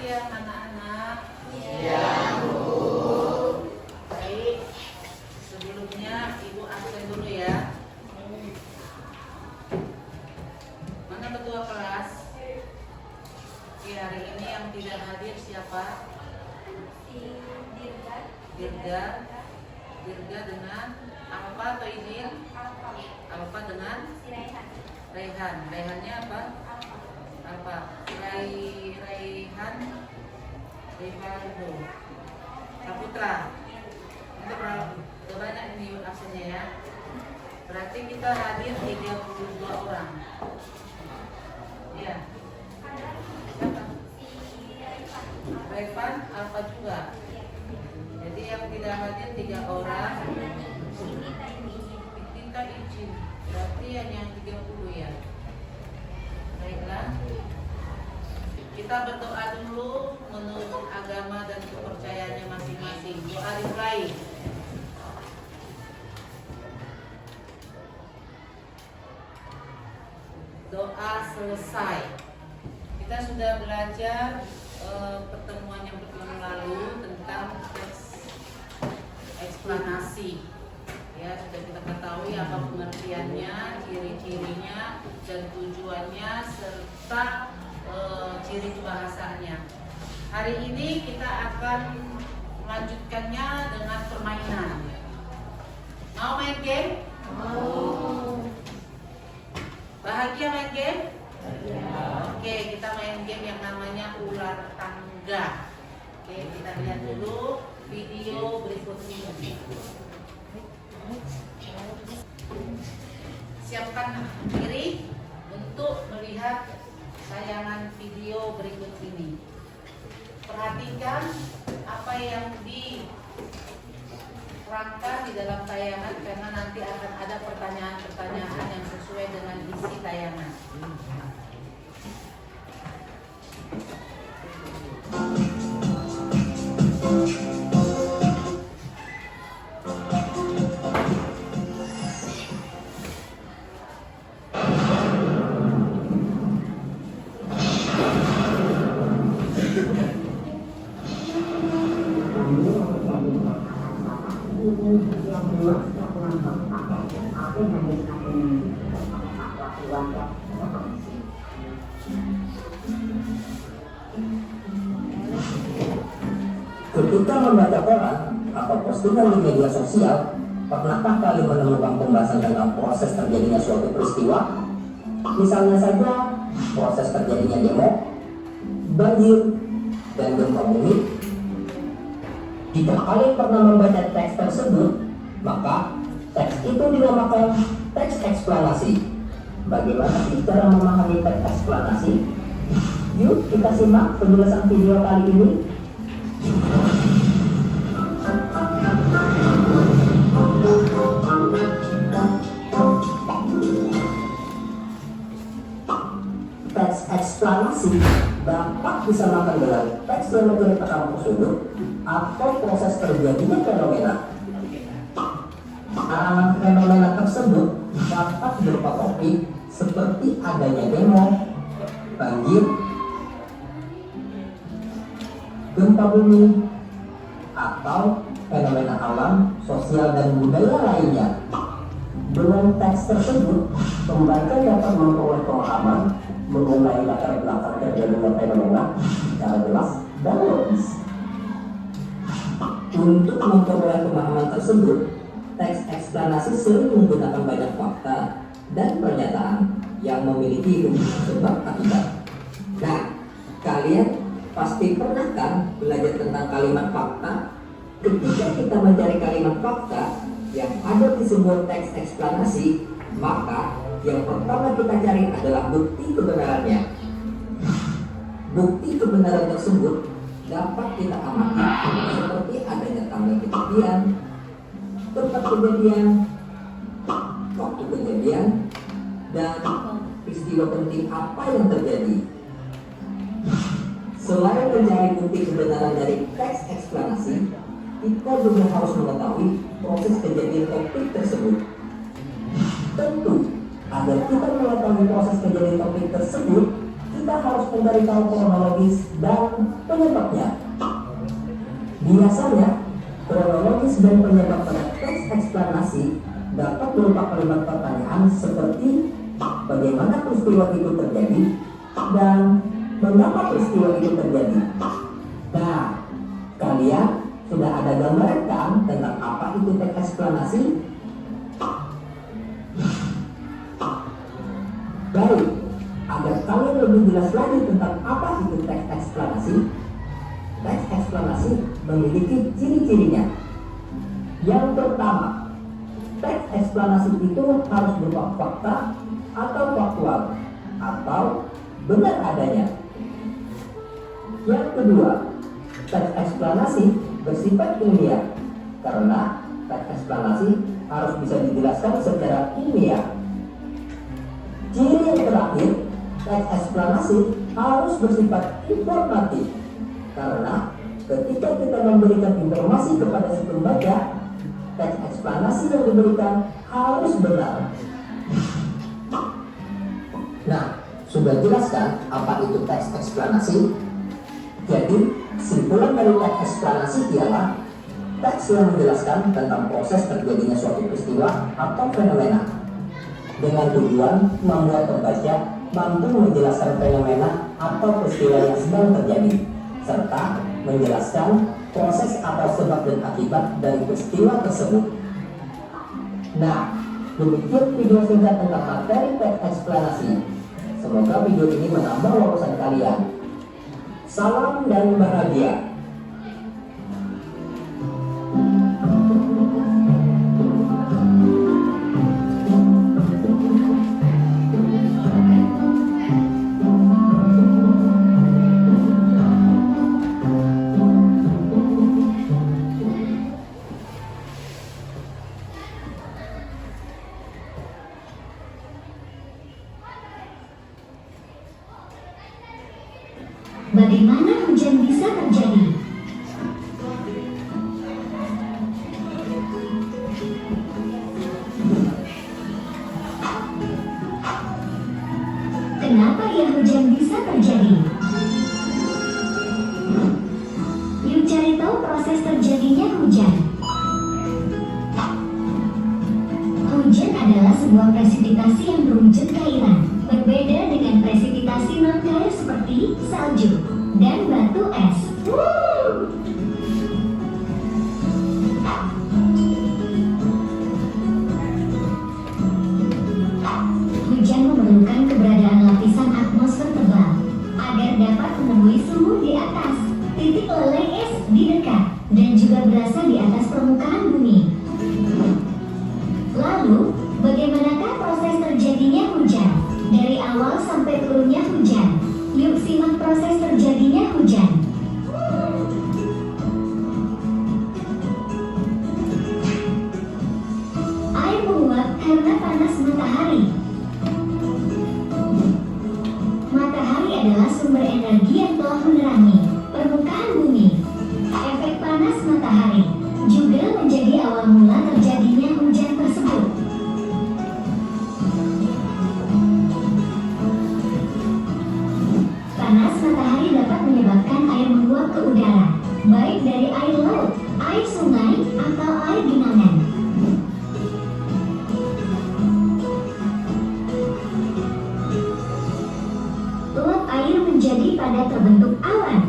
siang anak-anak. Siang, Bu. Baik, sebelumnya Ibu absen dulu ya. Mana ketua kelas? Oke, hari ini yang tidak hadir siapa? Dirga dengan Alfa atau Idil? Alfa dengan Raihan. Raihannya apa? Alfa. Raihan Rivaldo Saputra. Itu berapa banyak ini absennya ya? Berarti kita hadir 32 orang. Ya. Siapa? Raihan, Alfa juga. Jadi yang tidak hadir 3 orang. Kita izin. Berarti hanya 30 ya. Baiklah. Kita berdoa dulu menurut agama dan kepercayaannya masing-masing. Doa dimulai. Doa selesai. Kita sudah belajar pertemuan yang lalu tentang teks eksplanasi. Ya, sudah kita ketahui apa pengertiannya, ciri-cirinya, dan tujuannya serta ciri bahasanya. Hari ini kita akan melanjutkannya dengan permainan. Mau main game? Mau. Bahagia main game? Ya. Oke, kita main game yang namanya ular tangga. Oke, kita lihat dulu video berikut ini. Siapkan diri untuk melihat tayangan video berikut ini. Perhatikan apa yang diterangkan di dalam tayangan karena nanti akan ada pertanyaan-pertanyaan yang sesuai dengan isi tayangan. Ketika membaca koran atau postingan di media sosial, pernahkah kalian menemukan pembahasan tentang proses terjadinya suatu peristiwa? Misalnya saja, proses terjadinya demo, banjir, dan gempa bumi. Jika kalian pernah membaca teks tersebut, maka teks itu dinamakan teks eksplanasi. Bagaimana sih cara memahami teks eksplanasi? Yuk kita simak penjelasan video kali ini. Teks eksplanasi dapat disamakan dengan teks yang menceritakan prosedur atau proses terjadinya fenomena. Fenomena tersebut dapat berupa topik seperti adanya demo, banjir, gempa bumi, atau fenomena alam, sosial, dan budaya lainnya. Dengan teks tersebut, pembaca dapat memperoleh pemahaman mengenai latar belakang terjadinya fenomena secara jelas dan logis. Untuk memperoleh pemahaman tersebut, teks eksplanasi sering menggunakan banyak fakta dan pernyataan yang memiliki hubungan sebab akibat. Nah, kalian pasti pernah kan belajar tentang kalimat fakta? Ketika kita mencari kalimat fakta yang ada di sebuah teks eksplanasi, maka yang pertama kita cari adalah bukti kebenarannya. Bukti kebenaran tersebut dapat kita amati seperti adanya tanggal kejadian, tempat kejadian, waktu kejadian, dan peristiwa penting apa yang terjadi. Selain mencari bukti kebenaran dari teks eksplanasi, kita juga harus mengetahui proses kejadian topik tersebut. Tentu, agar kita mengetahui proses kejadian topik tersebut, kita harus mencari tahu kronologis dan penyebabnya. Biasanya, kronologis dan penyebab pada teks eksplanasi dapat berupa kalimat pertanyaan seperti bagaimana peristiwa itu terjadi dan mengapa peristiwa itu terjadi. Nah, kalian sudah ada gambaran kan tentang apa itu teks eksplanasi? Baik, agar kalian lebih jelas lagi tentang apa itu teks eksplanasi, teks eksplanasi memiliki ciri-cirinya. Yang pertama, teks eksplanasi itu harus berupa fakta atau faktual atau benar adanya. Yang kedua, teks eksplanasi bersifat ilmiah karena teks eksplanasi harus bisa dijelaskan secara ilmiah. Ciri yang terakhir, teks eksplanasi harus bersifat informatif karena ketika kita memberikan informasi kepada si pembaca, teks eksplanasi yang diberikan harus benar. Nah, sudah jelaskan apa itu teks eksplanasi? Jadi, kesimpulan dari teks eksplanasi ialah teks yang menjelaskan tentang proses terjadinya suatu peristiwa atau fenomena dengan tujuan membuat pembaca mampu menjelaskan fenomena atau peristiwa yang sedang terjadi serta menjelaskan proses atau sebab dan akibat dari peristiwa tersebut. Nah, demikian video singkat tentang materi teks eksplanasi. Semoga video ini menambah wawasan kalian. Salam dan bahagia. Bagaimana hujan bisa terjadi? Kenapa ya hujan bisa terjadi? Yuk cari tahu proses terjadinya hujan. Hujan adalah sebuah presipitasi yang berwujud cairan. Berbeda dengan presipitasi non-cair seperti salju dan batu es. Hujan memerlukan keberadaan lapisan atmosfer tebal agar dapat menemui suhu di atas titik leleh es di dekat dan juga berasa di atas permukaan bumi. Lalu, bagaimanakah proses terjadinya hujan? Dari awal sampai turunnya hujan. Yuk simak proses terjadinya hujan. Air menguap karena panas matahari. Matahari adalah sumber energi yang telah menerangi permukaan bumi. Efek panas matahari juga menjadi awal mula terjadinya hujan tersebut. Panas matahari dapat menyebabkan air menguap ke udara, baik dari air laut, air sungai, atau air genangan. Uap air menjadi pada terbentuk awan.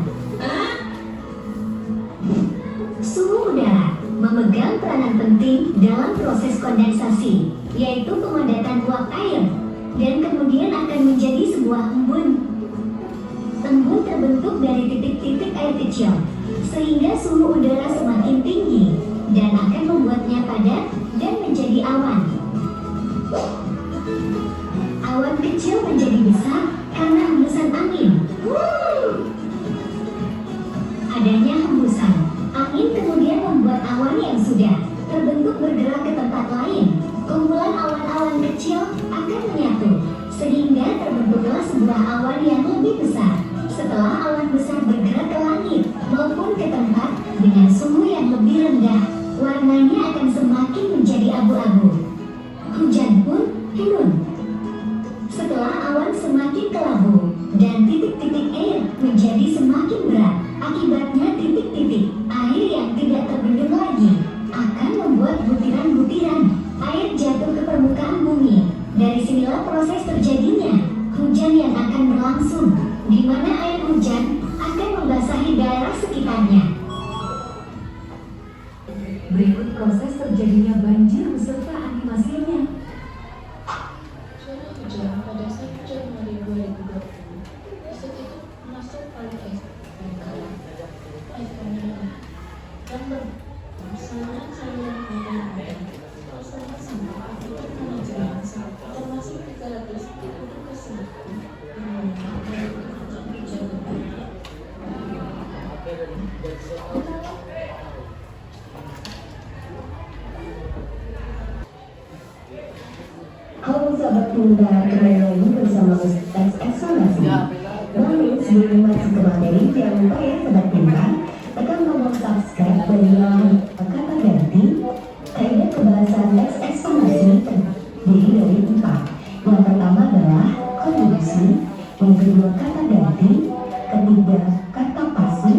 Suhu udara memegang peranan penting dalam proses kondensasi, yaitu pemadatan uap air, dan kemudian akan menjadi sebuah embun. Embun terbentuk dari titik-titik air kecil, sehingga suhu udara semakin tinggi dan akan membuatnya padat dan menjadi awan. Awan kecil menjadi besar karena hembusan angin. Adanya hembusan angin kemudian membuat awan yang sudah terbentuk bergerak ke tempat lain. Kumpulan awan-awan kecil akan menyatu, sehingga terbentuklah sebuah awan yang lebih besar. Setelah awan besar bergerak ke langit maupun ke tempat dengan suhu yang lebih rendah, warnanya akan semakin menjadi abu-abu. Hujan pun turun. Setelah awan semakin kelabu dan Berikut proses terjadinya banjir beserta animasinya. Curah hujan pada 1 Januari 2020 Pusat itu masuk paling ekstrim gambar misalnya saluran air bersama sampah akibat manajemen sampah termasuk 300 penduduk tersebut bermula dari hujan lebat. Halo sahabat pintar, kembali lagi bersama Ustaz Eksplorasi. Namun sebelum masuk ke materi, jangan lupa ya sahabat pintar, tekan tombol subscribe dan nyalakan kata ganti. Kaidah kebahasan teks eksplorasi terdiri dari 4. Yang pertama adalah konjungsi, yang kedua kata ganti, ketiga kata pasif,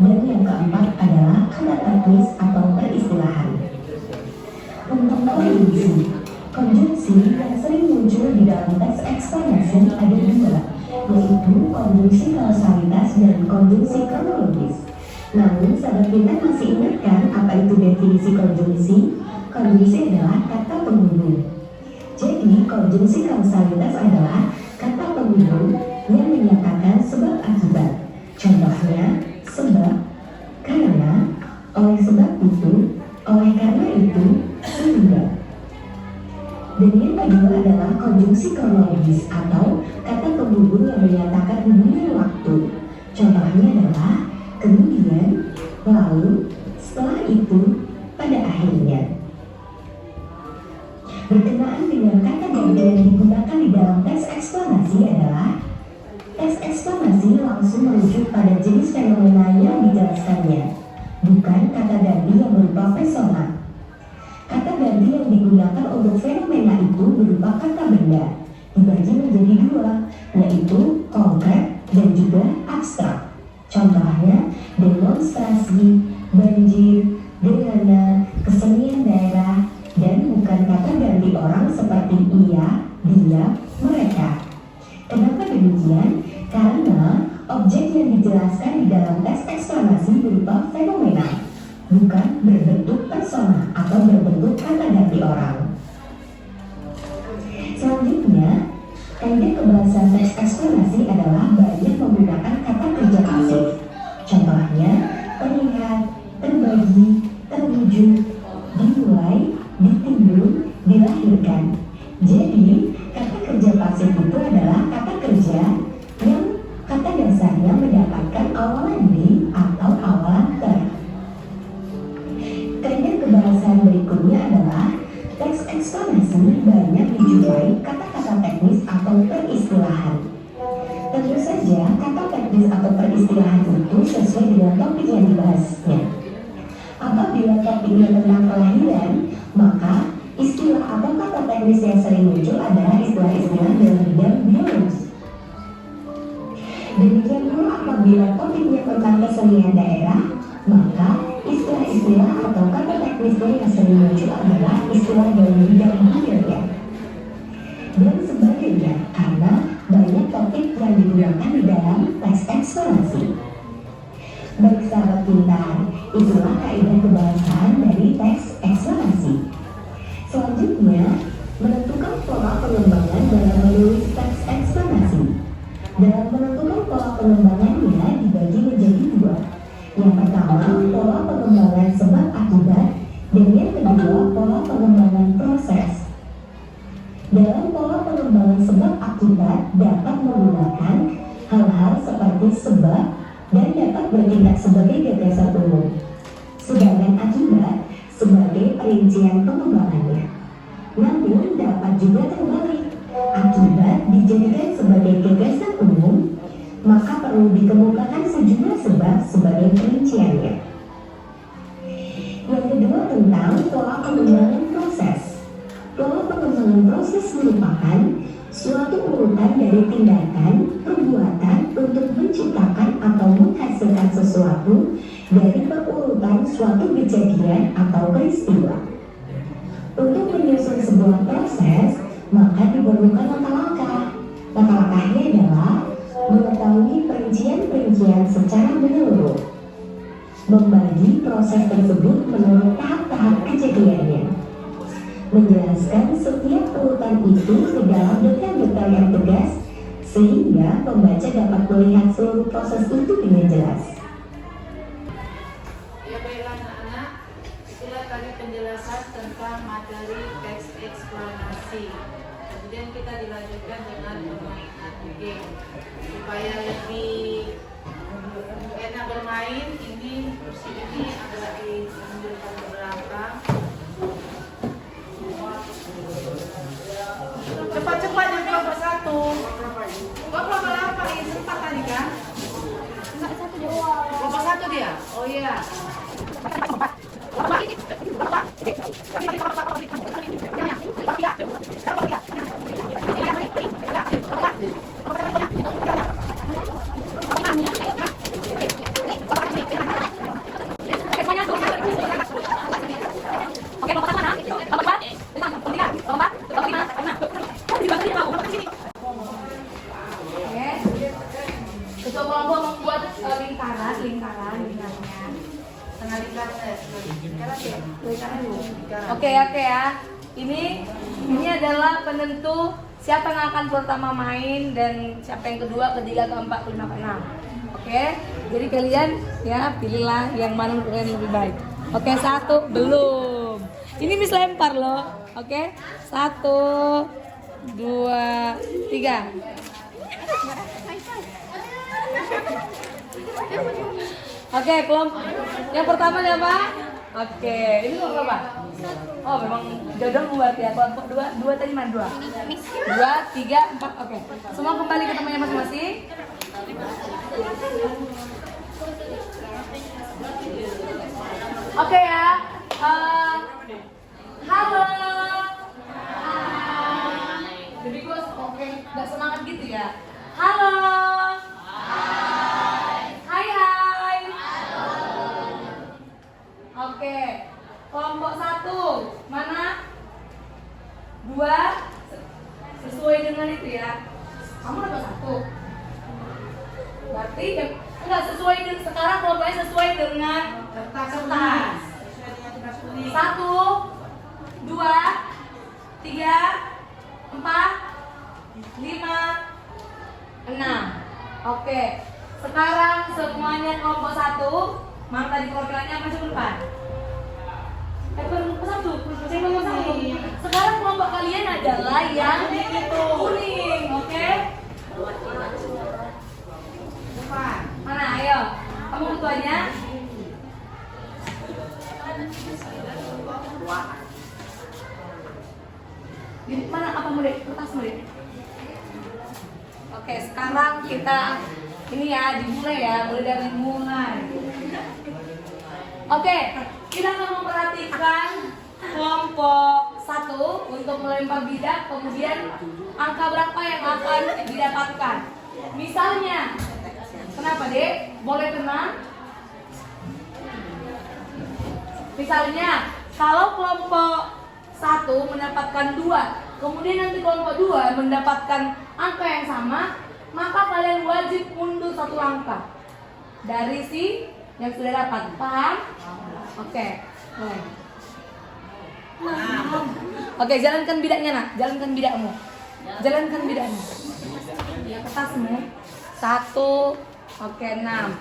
dan yang keempat adalah kata teknis atau peristilahan. Untuk konjungsi yang sering muncul di dalam teks eksplanasi ada 2, yaitu konjungsi kausalitas dan konjungsi kronologis. Namun, sahabat pintar masih ingat kan apa itu definisi konjungsi? Konjungsi adalah kata penghubung. Jadi, konjungsi kausalitas adalah kata penghubung yang menyatakan sebab akibat. Contohnya, sebab, karena, oleh sebab itu, oleh karena itu, sehingga. Dan yang kedua adalah konjungsi kronologis atau kata penghubung yang menyatakan hubungan waktu. Contohnya adalah kemudian, lalu, setelah itu, pada akhirnya. Berkenaan dengan kata ganti yang digunakan di dalam teks eksplanasi adalah teks eksplanasi langsung merujuk pada jenis fenomena yang dijelaskannya, bukan kata ganti yang berupa persona. Kata ganti yang digunakan untuk fenomena itu berupa kata benda, dibagi menjadi 2, yaitu konkret dan juga abstrak. Contohnya, demonstrasi, banjir, gerhana, kesenian daerah, dan bukan kata ganti orang seperti ia, dia, mereka. Kenapa demikian? Karena objek yang dijelaskan di dalam teks eksplanasi berupa fenomena, bukan berbentuk persona atau berbentuk kata ganti orang. Selanjutnya, kaidah kebahasan teks eksplanasi adalah banyak menggunakan kata kerja pasif. Contohnya, terlihat, terbagi, terwujud, dimulai, ditimbul, dilahirkan. Jadi, kata kerja pasif itu adalah kata kerja yang kata dasarnya mendapatkan awalan di atau awalan ter. Kaidah kebahasan berikutnya adalah teks eksplanasi banyak dijumpai kata-kata teknis atau peristilahan. Tentu saja kata teknis atau peristilahan itu sesuai dengan topik yang dibahasnya. Apabila topiknya tentang kelahiran, maka istilah atau kata teknis yang sering muncul adalah istilah-istilah dalam bidang biologi. Demikian pula apabila topiknya tentang kesenian daerah, maka istilah-istilah atau kata teknisnya yang sering muncul adalah istilah dalam bidang budaya dan sebagainya, karena banyak topik yang digunakan di dalam teks eksplanasi. Baik sahabat pintar, itulah kaidah kebahasan dari teks eksplanasi. Selanjutnya, menentukan pola pengembangan dalam menulis teks eksplanasi. Dalam menentukan pola pengembangannya dibagi menjadi 2. Yang pertama, pola pengembangan sebab akibat, dan yang kedua, pola pengembangan proses. Dalam pola pengembangan sebab akibat dapat menggunakan hal-hal seperti sebab dan dapat bertindak sebagai gagasan umum, sedangkan akibat sebagai perincian pengembangannya. Namun dapat juga terbalik, akibat dijadikan sebagai gagasan umum, maka perlu dikemukakan sejumlah sebab sebagai perinciannya. Yang kedua tentang pola pengembangan proses. Pola pengembangan proses merupakan suatu urutan dari tindakan, perbuatan untuk menciptakan atau menghasilkan sesuatu dari perurutan suatu kejadian atau peristiwa. Untuk menyusun sebuah proses, maka diperlukan langkah-langkah. Langkah-langkahnya adalah mengetahui perincian-perincian secara menyeluruh, membagi proses tersebut menurut tahap menjelaskan setiap urutan itu ke dalam detail-detail yang tegas, sehingga pembaca dapat melihat seluruh proses itu dengan jelas. Ya baiklah anak-anak, itulah tadi penjelasan tentang materi teks eksplanasi. Kemudian kita dilanjutkan dengan permainan game supaya lebih enak bermain. Ini kursi ini agak dimunculkan ke belakang. Cepat-cepat yang kelompok satu. Kelompok berapa ini? Sempat tadi kan? Kelompok satu dia? Oh iya. Ketua kelompok membuat lingkarannya. Tengah lingkaran Oke ya. Ini adalah penentu siapa yang akan pertama main dan siapa yang kedua, ketiga, keempat, kelima, keenam. Oke. Jadi kalian ya pilihlah yang mana menurut kalian lebih baik. Oke, satu belum. Ini Miss lempar loh. Oke. 1 2 3. Oke, kelompok yang pertama siapa? Oke, ini kelompok apa? Oh, memang jodoh membuat ya. Kelompok dua tadi mana? 2, 3, 4. Oke, semua kembali ke temannya masing-masing. Oke ya. Halo. Jadi gue oke, nggak semangat gitu ya. Halo. Hai. Oke, kelompok 1 mana? 2 sesuai dengan itu ya. Kamu dapat 1. Berarti enggak sesuai dengan sekarang kelompoknya sesuai dengan kertas. 1 2 3 4 5 6. Oke. Sekarang semuanya kelompok 1. Mang tadi perwakilannya masuk depan. Kelompok 1. Sekarang kelompok kalian adalah yang kuning, oke? depan. Mana? Ayo. Kamu ketuanya? Di mana apa murid? Kertas murid. Oke, sekarang kita ini ya dimulai ya, mulai dari mulai. Oke, kita akan memperhatikan kelompok 1 untuk melempar bidak, kemudian angka berapa yang akan didapatkan. Misalnya, kenapa dek? Boleh tenang? Misalnya, kalau kelompok 1 mendapatkan 2, kemudian nanti kelompok 2 mendapatkan angka yang sama, maka kalian wajib mundur 1 langkah dari si yang sudah dapat. Paham? Oke, mulai. Oke, jalankan bidaknya nak, jalankan bidakmu. Jalankan bidakmu. Ya, kertasmu. 1, oke 6.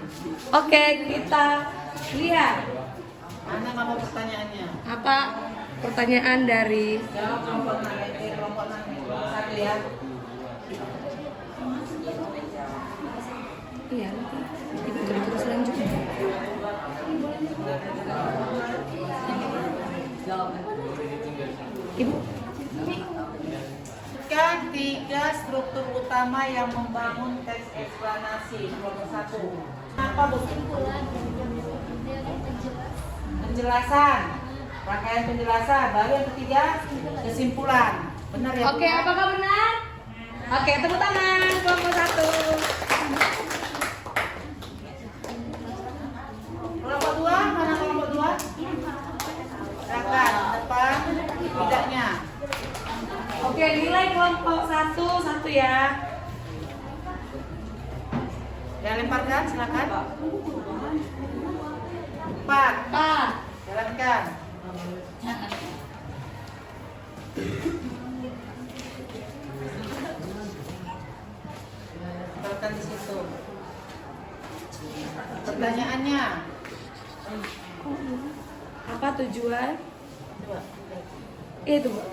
Oke, kita lihat. Mana kamu pertanyaannya? Apa pertanyaan dari Jawab kelompok nanti. Satu ya. iya nanti kita selanjutnya. Ibu. Kan 3 struktur utama yang membangun teks eksplanasi. Kelompok 1. Apa Bu? Penjelasan. Rangkaian penjelasan. Baru yang ketiga kesimpulan. Benar ya? Oke, apakah benar? Oke, tepuk tangan kelompok 1. Kelompok 2, mana kelompok 2? Silakan, depan bidaknya. Oke, nilai kelompok 1 ya. Ya, lemparkan, silakan. 4. Ah, Jalankan. Tempelkan di situ. Pertanyaannya. Apa tujuan? Coba. Itu, Bu.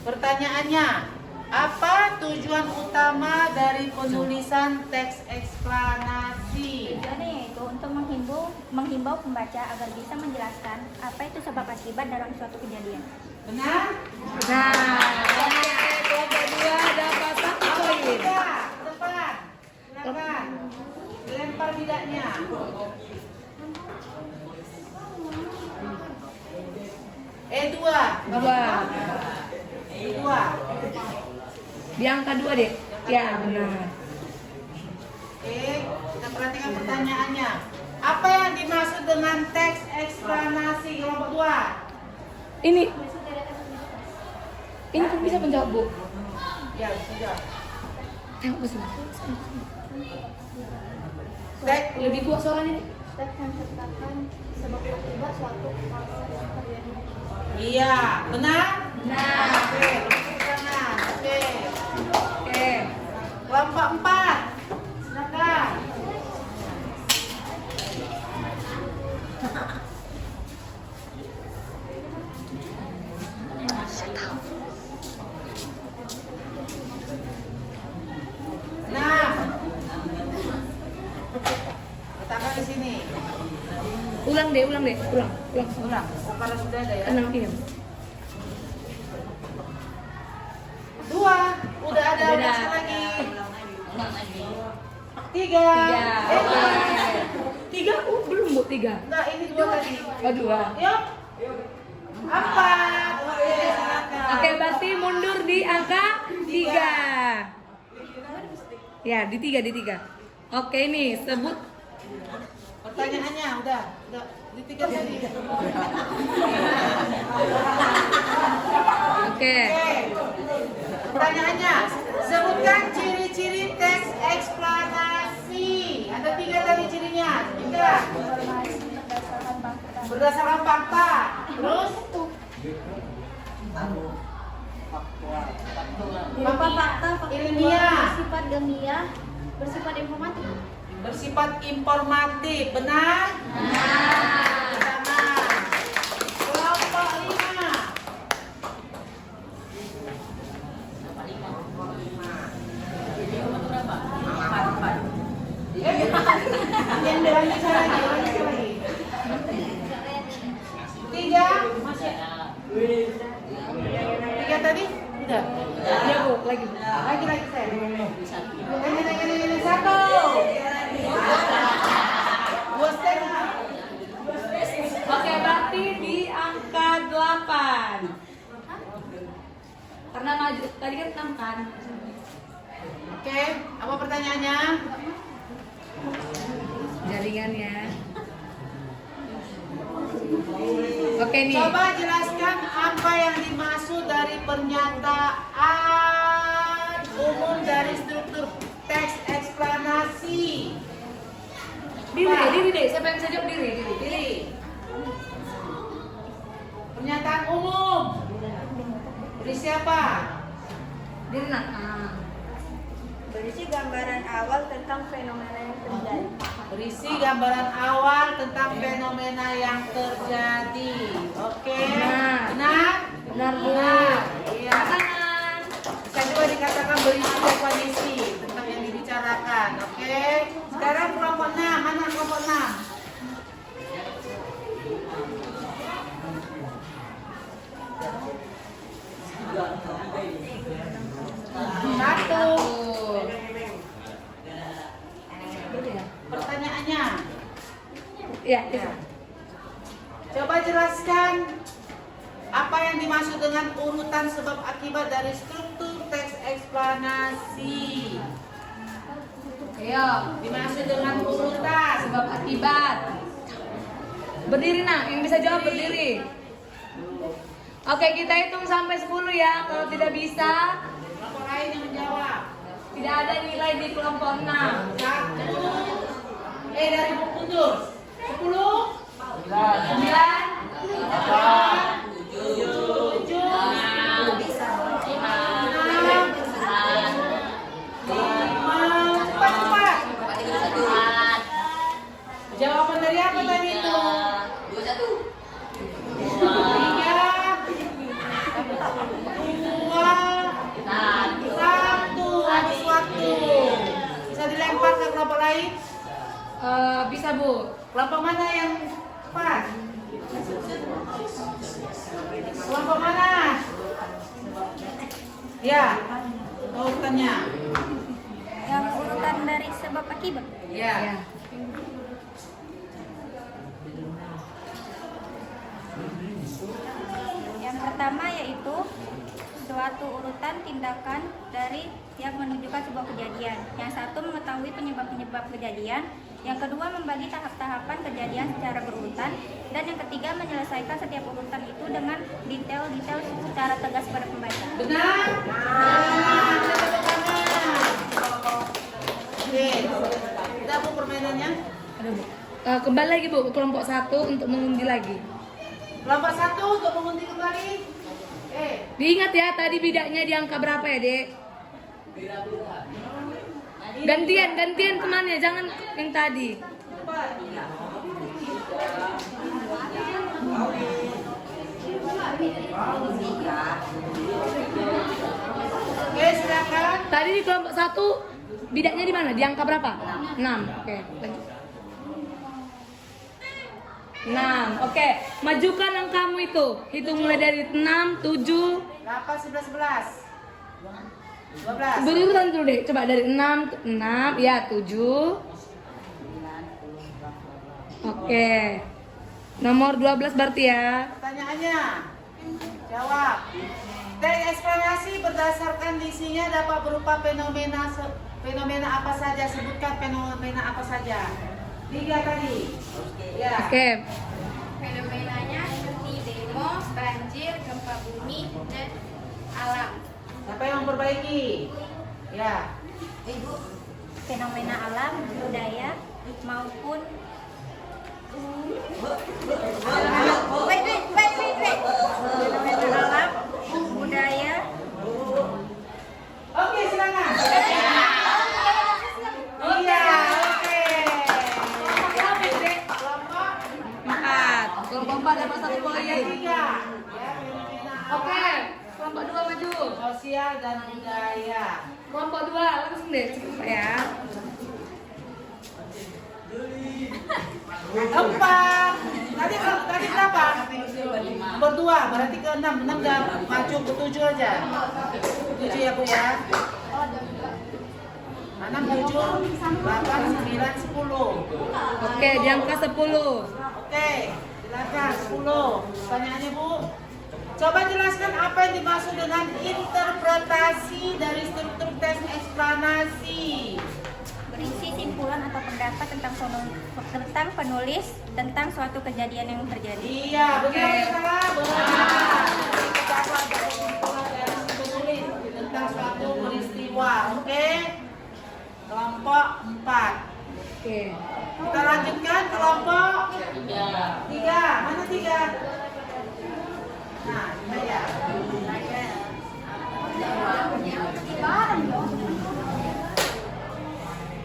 Pertanyaannya, apa tujuan utama dari penulisan teks eksplanasi? Tujuannya yaitu untuk menghimbau pembaca agar bisa menjelaskan apa itu sebab akibat dalam suatu kejadian. Benar? Nah, oke, kelompok 2 dapat 1 poin. Tidak, depan. Silakan. Lempar bidaknya. E2. 2. Di angka 2 deh. Ya, benar. Oke, kita perhatikan pertanyaannya. Apa yang dimaksud dengan teks eksplanasi kelompok 2? Ini pun bisa menjawab, Bu. Ya, sudah. Tengok ke sini. Teks Lebih kuat suaranya nih. Teks menceritakan sebab akibat suatu proses terjadi. Iya, benar? Nah, Oke, tepuk tangan. Oke. oke. Kelompok 4. Silakan. Nah, letakkan di sini. Ulang deh, ulang. Ulang. Oh, karena sudah ada ya. 6 iya. 2. Udah ada. Udah. Masuk lagi. 3. 3, belum, Bu, 3. Enggak, ini 2 tadi. Oh, 2. Yuk. 4. Oke, silakan. Oke, berarti mundur di angka 3. Ya, di 3. Oke, ini sebut. Pertanyaannya udah di 3 tadi. Oke. Pertanyaannya, sebutkan ciri-ciri teks eksplanasi. Ada 3 tadi cirinya. Sebutkan. Berdasarkan fakta. Terus Berupa fakta ilmiah, bersifat ilmiah, bersifat informatif. bersifat informatif. Benar? Benar. Kelompok 5. Yang berlanjut lagi. 3. Masih 3 tadi? Udah. Iya, Bu, lagi. Lagi saya. Ini 1. 2 setengah. Oke, berarti di angka 8. Karena maju tadi kan 6 kan. Oke, apa pertanyaannya? Jaringannya. Oke nih. Coba jelaskan apa yang dimaksud dari pernyataan umum dari struktur teks eksplanasi. Diri deh. Siapa yang bisa jawab diri? Pilih. Pernyataan umum. Dari siapa? Diri nak. Berisi gambaran awal tentang fenomena yang terjadi. Berisi gambaran awal tentang fenomena yang terjadi. Oke. Benar? Benar, Bu. Benar. Iya. Kanan. Bisa juga dikatakan berisi definisi tentang yang dibicarakan. Oke. Sekarang kelompok 6. Mana kelompok 6? Satu. Pertanyaannya. Ya. Coba jelaskan apa yang dimaksud dengan urutan sebab akibat dari struktur teks eksplanasi. Ayo. Dimaksud dengan urutan. Sebab akibat. Berdiri nak. Yang bisa jawab berdiri. Oke, kita hitung sampai 10 ya. Kalau tidak bisa, Kelompok lain yang menjawab. tidak ada nilai di kelompok 6. 1. Dari mundur. 10. 9, 8. 7. Bisa Bu. Kelompok mana yang pas? Kelompok mana? Ya, urutannya. Yang urutan dari sebab akibat. Ya. Ya. Yang pertama yaitu suatu urutan tindakan dari yang menunjukkan sebuah kejadian. Yang satu mengetahui penyebab-penyebab kejadian. Yang kedua membagi tahap-tahapan kejadian secara berurutan. Dan yang ketiga menyelesaikan setiap urutan itu dengan detail-detail secara tegas pada pembaca. Benar? Nah, kita tepuk tangan. Oke, kita Bu permainannya. Ada Bu. Kembali lagi Bu, kelompok 1 untuk mengundi lagi. Kelompok 1 untuk mengundi kembali. Diingat ya, tadi bidaknya di angka berapa ya, Dek? Gantian temannya, jangan yang tadi. Oke, silakan. Tadi di kelompok 1 bidaknya di mana? Di angka berapa? 6. Oke, lanjut. 6. Oke, majukan angkamu itu. Hitung mulai dari 6, 7. 8, 11, 11. 12. Berurutan dulu deh. Coba dari 6 ya 7. Oke. Nomor 12 berarti ya. Pertanyaannya, jawab. Teks eksplanasi berdasarkan isinya dapat berupa fenomena apa saja. Sebutkan fenomena apa saja. 3 tadi. Ya. Oke. Fenomenanya seperti demo, banjir, gempa bumi, dan alam. Siapa yang memperbaiki? Ya. Fenomena alam, budaya, maupun fenomena alam, budaya. Oke, silakan. Iya, oke. Kelompok 4. Kelompok 4 dapat 1 poin. 3. Ya, fenomena Oke. Kelompok 2 maju. sosial dan budaya. Kelompok 2 langsung deh cepet ya. 4. Tadi berapa? Nomor 2, berarti ke 6. 6 udah maju ke 7 aja. 7 ya Bu ya. 6, 7, 8, 9, 10. Oke, di angka 10. Oke, silakan 10. Pertanyaannya Bu. Coba jelaskan apa yang dimaksud dengan interpretasi dari struktur teks eksplanasi. Berisi simpulan atau pendapat tentang penulis tentang suatu kejadian yang terjadi. Iya, benar ya salah? Benar. Kita ada kesimpulan dari si penulis tentang suatu peristiwa. Oke. Kelompok 4. Oke. Kita lanjutkan kelompok 3. Mana 3? Nah, saya.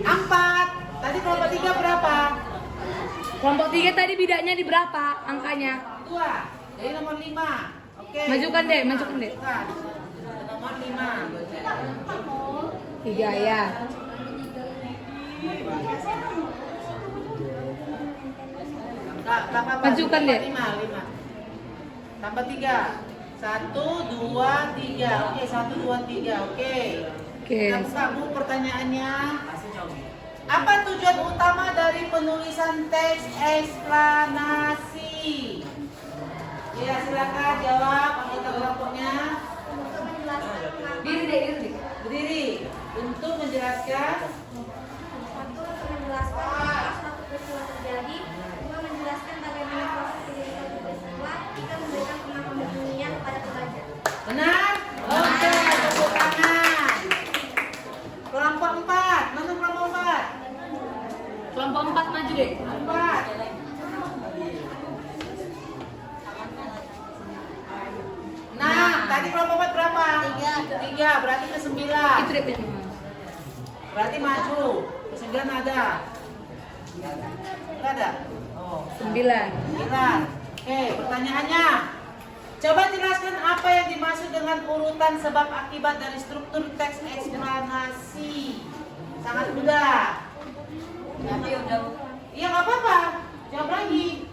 4. Tadi kelompok 3 berapa? Kelompok 3 tadi bidaknya di berapa angkanya? 2. Jadi nomor 5. Oke. Majukan deh, majukan deh. Majukan. Nomor 5. 3 ya. Majukan deh. 5. Tambah 3. 1, 2, 3. Oke, 1, 2, 3. Oke. Oke. Kita buka Bu pertanyaannya. Apa tujuan utama dari penulisan teks eksplanasi? Ya, silakan jawab anggota kelompoknya. Diri. Berdiri untuk menjelaskan. Satu, menjelaskan suatu peristiwa terjadi. Dua, menjelaskan bagaimana proses terjadinya suatu peristiwa. Tiga, memberikan pengalaman dunia kepada pelajar. Benar? Oke, tepuk tangan. Kelompok 4. Mana kelompok 4? Kelompok 4 maju deh. 4. Nah, tadi kelompok 4 berapa? 3. Berarti ke 9. Itu deh. Berarti maju. Ke 9 ada. Enggak ada? Oh, 9. 9. Oke, pertanyaannya. Coba jelaskan apa yang dimaksud dengan urutan sebab akibat dari struktur teks eksplanasi. Sangat mudah. Tapi udah. Iya nggak apa-apa. Jawab lagi.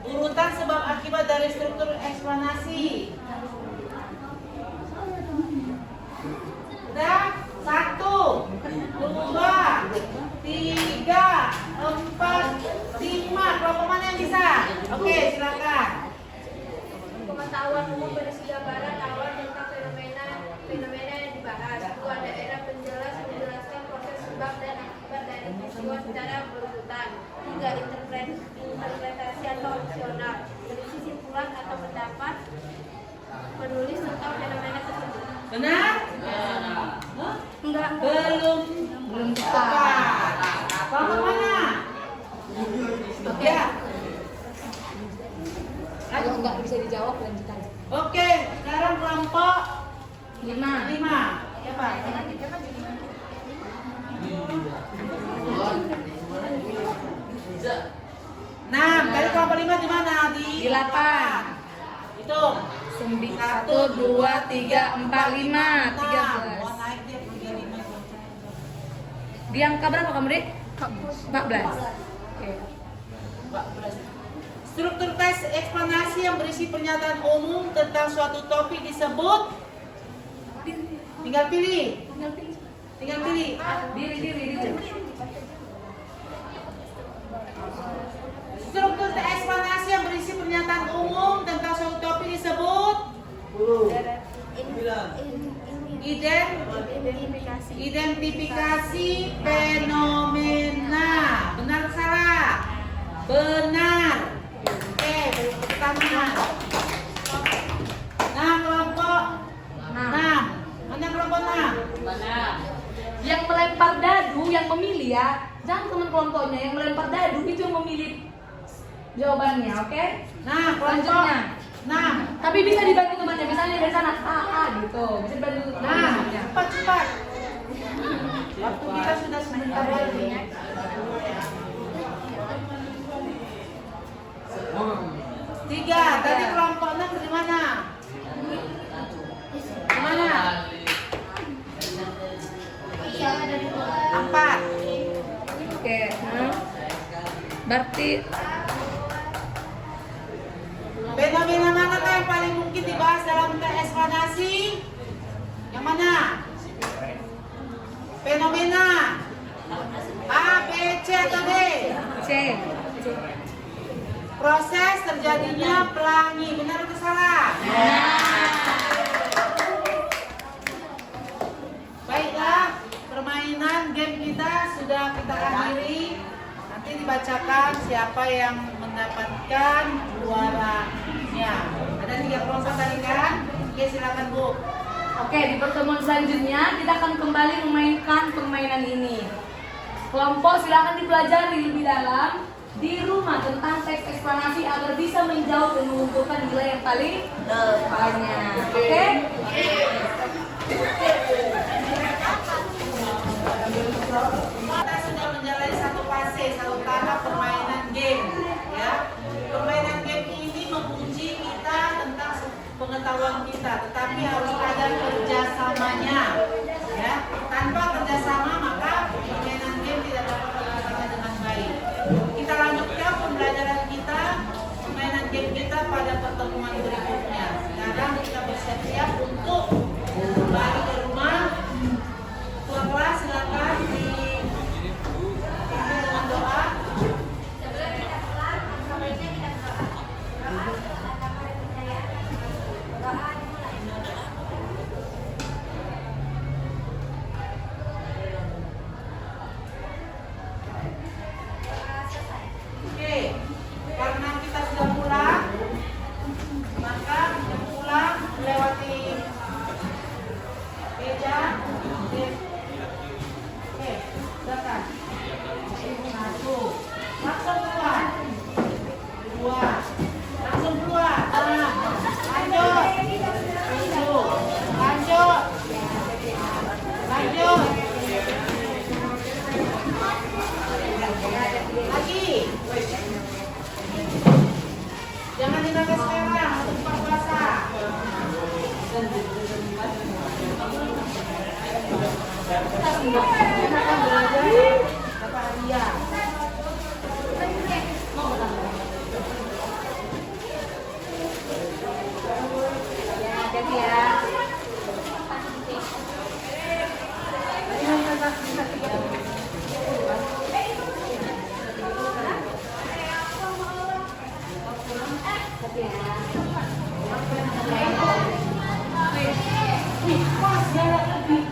Urutan sebab akibat dari struktur eksplanasi. Udah? 1, 2, 3, 4, 5. Kelompok mana yang bisa? Oke, silakan. Pengetahuan umum berisi gambaran awal tentang fenomena yang dibahas. 2. Daerah penjelas menjelaskan proses sebab dan akibat dari peristiwa secara berurutan. 3. Interpretasi atau opsional berisi simpulan atau pendapat penulis tentang fenomena tersebut. Benar? Enggak. Belum tepat. Kelompok mana? Ya. Kalau nggak bisa dijawab lanjut aja. Oke, sekarang kelompok 5. 5. Siapa? Nah, tadi kelompok 5 di mana? Di 8. Itu. 1, 2, 3, 4, 5, 13. Mau naik dia punya 5. Di angka berapa kamu, Dek? 14. Oke. Struktur teks eksplanasi yang berisi pernyataan umum tentang suatu topik disebut. Tinggal pilih. Tinggal pilih. Diri. Struktur teks eksplanasi yang berisi pernyataan umum tentang suatu topik disebut. Identifikasi fenomena. Benar atau salah? Benar. Oke, tepuk tangan. Nah, kelompok 6. Mana kelompok 6? Yang melempar dadu, yang memilih ya. Jangan teman kelompoknya yang melempar dadu itu yang memilih jawabannya, oke? Nah, kelompok Selanjutnya. 6. Tapi bisa dibantu temannya, misalnya dari sana A gitu. Bisa dibantu Nah, temannya. cepat. Waktu kita sudah sebentar lagi. 3. Tadi kelompok 6 di mana? Di mana? 4. Oke. Berarti Fenomena mana yang paling mungkin dibahas dalam teks eksplanasi? Yang mana? Fenomena A, B, C atau D? C. Proses terjadinya pelangi, benar atau salah? Baiklah, permainan game kita sudah kita akhiri. Nanti dibacakan siapa yang mendapatkan juaranya. Ada 3 kelompok tadi kan? Oke, silakan Bu. Oke, di pertemuan selanjutnya kita akan kembali memainkan permainan ini. Kelompok silakan dipelajari lebih dalam di rumah tentang teks eksplanasi agar bisa menjawab dan mengumpulkan nilai yang paling banyak. Oke? Kita sudah menjalani satu fase, satu tahap permainan game, ya. Permainan game ini menguji kita tentang pengetahuan kita, tetapi harus ada kerjasamanya, ya. Tanpa kerjasama maka permainan game tidak dapat terlaksana dengan baik. Kita lanjutkan pembelajaran kita, permainan game kita pada pertemuan berikutnya. Sekarang kita bersiap-siap untuk kembali ke rumah. Tuan kelas silakan dipimpin dengan doa. Oke, karena kita sudah pulang, maka pulang melewati Enakan belajar Bapak Arya. Ya, hati-hati ya. Pas jarak lebih